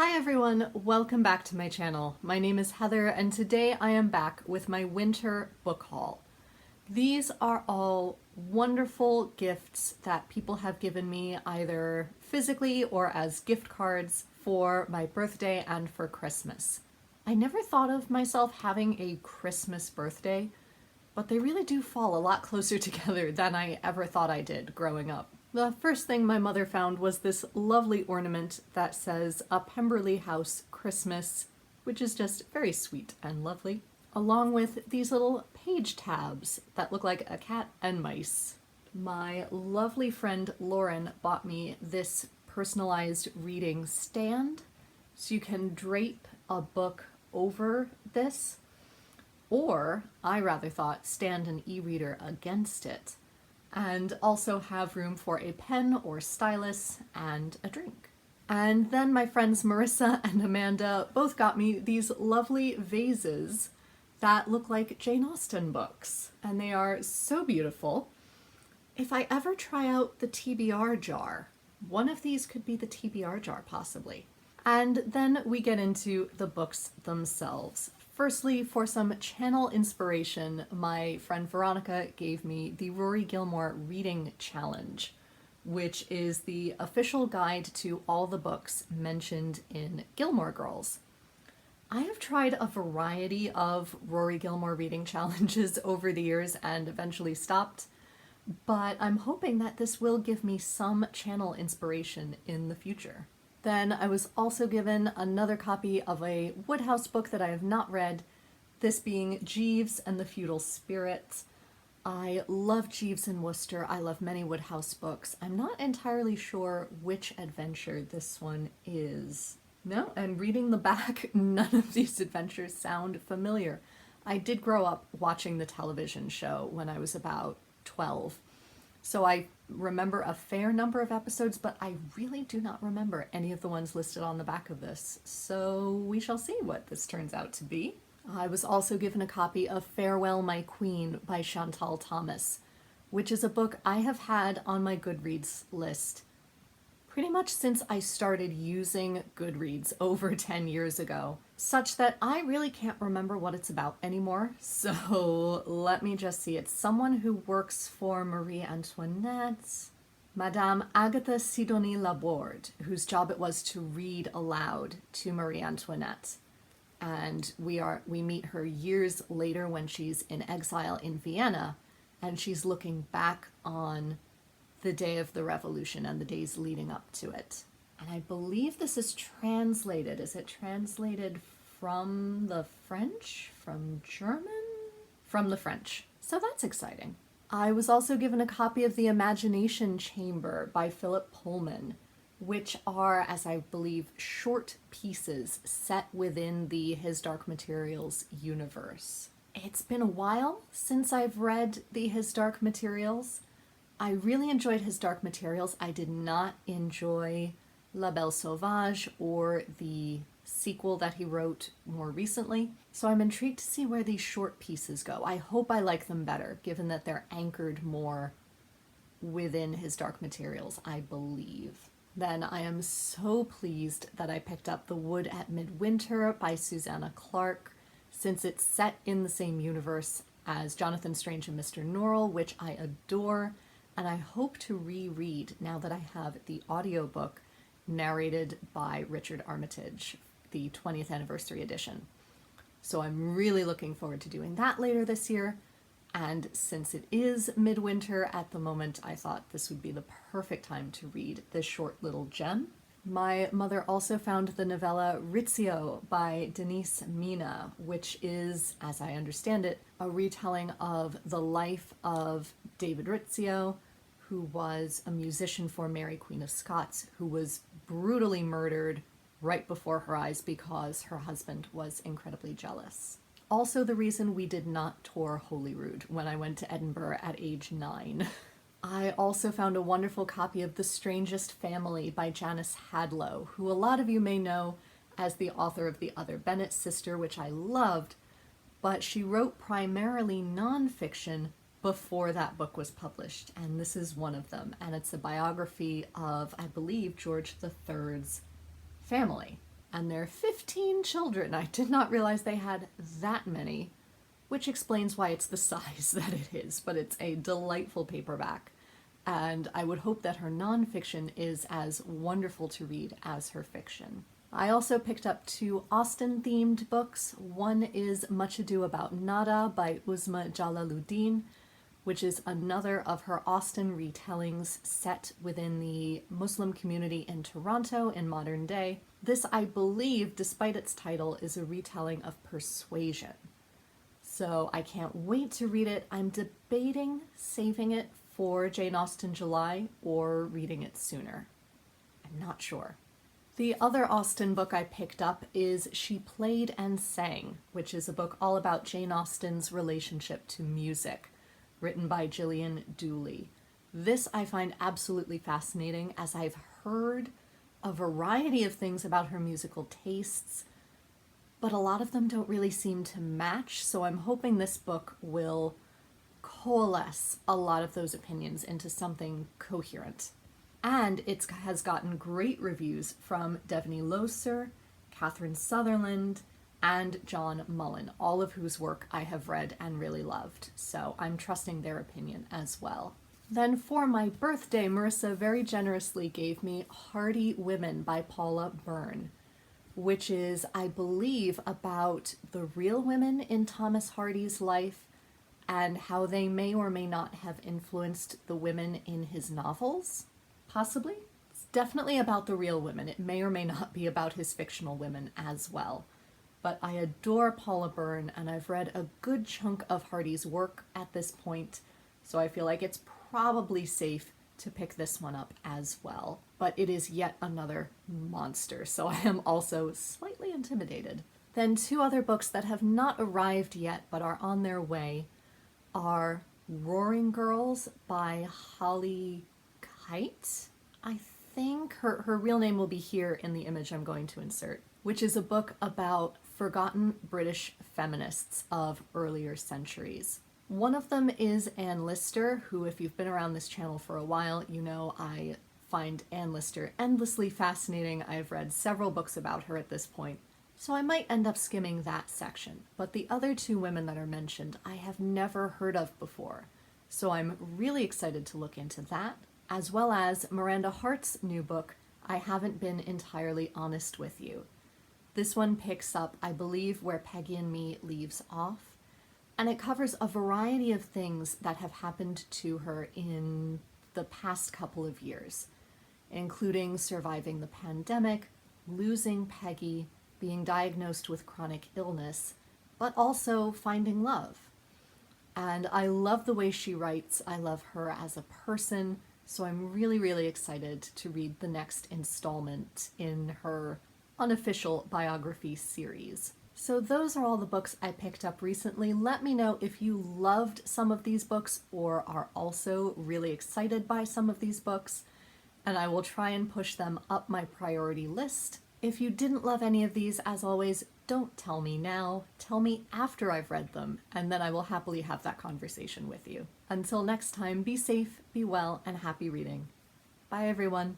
Hi everyone, welcome back to my channel. My name is Heather and today I am back with my winter book haul. These are all wonderful gifts that people have given me either physically or as gift cards for my birthday and for Christmas. I never thought of myself having a Christmas birthday, but they really do fall a lot closer together than I ever thought I did growing up. The first thing my mother found was this lovely ornament that says "A Pemberley House Christmas," which is just very sweet and lovely, along with these little page tabs that look like a cat and mice. My lovely friend Lauren bought me this personalized reading stand, so you can drape a book over this, or I rather thought stand an e-reader against it, and also have room for a pen or stylus and a drink. And then my friends Marissa and Amanda both got me these lovely vases that look like Jane Austen books, and they are so beautiful. If I ever try out the TBR jar, one of these could be the TBR jar possibly. And then we get into the books themselves. Firstly, for some channel inspiration, my friend Veronica gave me the Rory Gilmore Reading Challenge, which is the official guide to all the books mentioned in Gilmore Girls. I have tried a variety of Rory Gilmore reading challenges over the years and eventually stopped, but I'm hoping that this will give me some channel inspiration in the future. Then I was also given another copy of a Woodhouse book that I have not read, this being Jeeves and the Feudal Spirit. I love Jeeves and Wooster. I love many Woodhouse books. I'm not entirely sure which adventure this one is. No, and reading the back, none of these adventures sound familiar. I did grow up watching the television show when I was about 12. So I remember a fair number of episodes, but I really do not remember any of the ones listed on the back of this. So we shall see what this turns out to be. I was also given a copy of Farewell, My Queen by Chantal Thomas, which is a book I have had on my Goodreads list pretty much since I started using Goodreads over 10 years ago, such that I really can't remember what it's about anymore. So let me just see. It's someone who works for Marie Antoinette, Madame Agatha Sidonie Laborde, whose job it was to read aloud to Marie Antoinette. And we meet her years later when she's in exile in Vienna, and she's looking back on the day of the revolution and the days leading up to it. And I believe this is translated. Is it translated from the French? From German? From the French. So that's exciting. I was also given a copy of The Imagination Chamber by Philip Pullman, which are, as I believe, short pieces set within the His Dark Materials universe. It's been a while since I've read the His Dark Materials. I really enjoyed His Dark Materials. I did not enjoy La Belle Sauvage or the sequel that he wrote more recently. So I'm intrigued to see where these short pieces go. I hope I like them better, given that they're anchored more within His Dark Materials, I believe. Then I am so pleased that I picked up The Wood at Midwinter by Susanna Clarke, since it's set in the same universe as Jonathan Strange and Mr. Norrell, which I adore. And I hope to reread now that I have the audiobook narrated by Richard Armitage, the 20th anniversary edition. So I'm really looking forward to doing that later this year. And since it is midwinter at the moment, I thought this would be the perfect time to read this short little gem. My mother also found the novella Rizzio by Denise Mina, which is, as I understand it, a retelling of the life of David Rizzio, who was a musician for Mary Queen of Scots, who was brutally murdered right before her eyes because her husband was incredibly jealous. Also the reason we did not tour Holyrood when I went to Edinburgh at age 9. I also found a wonderful copy of The Strangest Family by Janice Hadlow, who a lot of you may know as the author of The Other Bennett Sister, which I loved, but she wrote primarily nonfiction before that book was published, and this is one of them, and it's a biography of, I believe, George III's family. and their 15 children. I did not realize they had that many, which explains why it's the size that it is, but it's a delightful paperback. And I would hope that her nonfiction is as wonderful to read as her fiction. I also picked up 2 Austen-themed books. One is Much Ado About Nada by Uzma Jalaluddin, which is another of her Austen retellings set within the Muslim community in Toronto in modern day. This, I believe, despite its title, is a retelling of Persuasion. So I can't wait to read it. I'm debating saving it for Jane Austen July or reading it sooner. I'm not sure. The other Austen book I picked up is She Played and Sang, which is a book all about Jane Austen's relationship to music, written by Gillian Dooley. This I find absolutely fascinating, as I've heard a variety of things about her musical tastes, but a lot of them don't really seem to match, so I'm hoping this book will coalesce a lot of those opinions into something coherent. And it has gotten great reviews from Devney Loeser, Catherine Sutherland, and John Mullen, all of whose work I have read and really loved. So I'm trusting their opinion as well. Then for my birthday, Marissa very generously gave me Hardy Women by Paula Byrne, which is, I believe, about the real women in Thomas Hardy's life and how they may or may not have influenced the women in his novels, possibly. It's definitely about the real women. It may or may not be about his fictional women as well. But I adore Paula Byrne, and I've read a good chunk of Hardy's work at this point, so I feel like it's probably safe to pick this one up as well. But it is yet another monster, so I am also slightly intimidated. Then 2 other books that have not arrived yet but are on their way are Roaring Girls by Holly Kite. I think her real name will be here in the image I'm going to insert, which is a book about forgotten British feminists of earlier centuries. One of them is Anne Lister, who, if you've been around this channel for a while, you know I find Anne Lister endlessly fascinating. I've read several books about her at this point, so I might end up skimming that section. But the other 2 women that are mentioned I have never heard of before, so I'm really excited to look into that, as well as Miranda Hart's new book, I Haven't Been Entirely Honest With You. This one picks up, I believe, where Peggy and Me leaves off, and it covers a variety of things that have happened to her in the past couple of years, including surviving the pandemic, losing Peggy, being diagnosed with chronic illness, but also finding love. And I love the way she writes. I love her as a person, so I'm really, really excited to read the next installment in her unofficial biography series. So those are all the books I picked up recently. Let me know if you loved some of these books or are also really excited by some of these books, and I will try and push them up my priority list. If you didn't love any of these, as always, don't tell me now. Tell me after I've read them, and then I will happily have that conversation with you. Until next time, be safe, be well, and happy reading. Bye, everyone.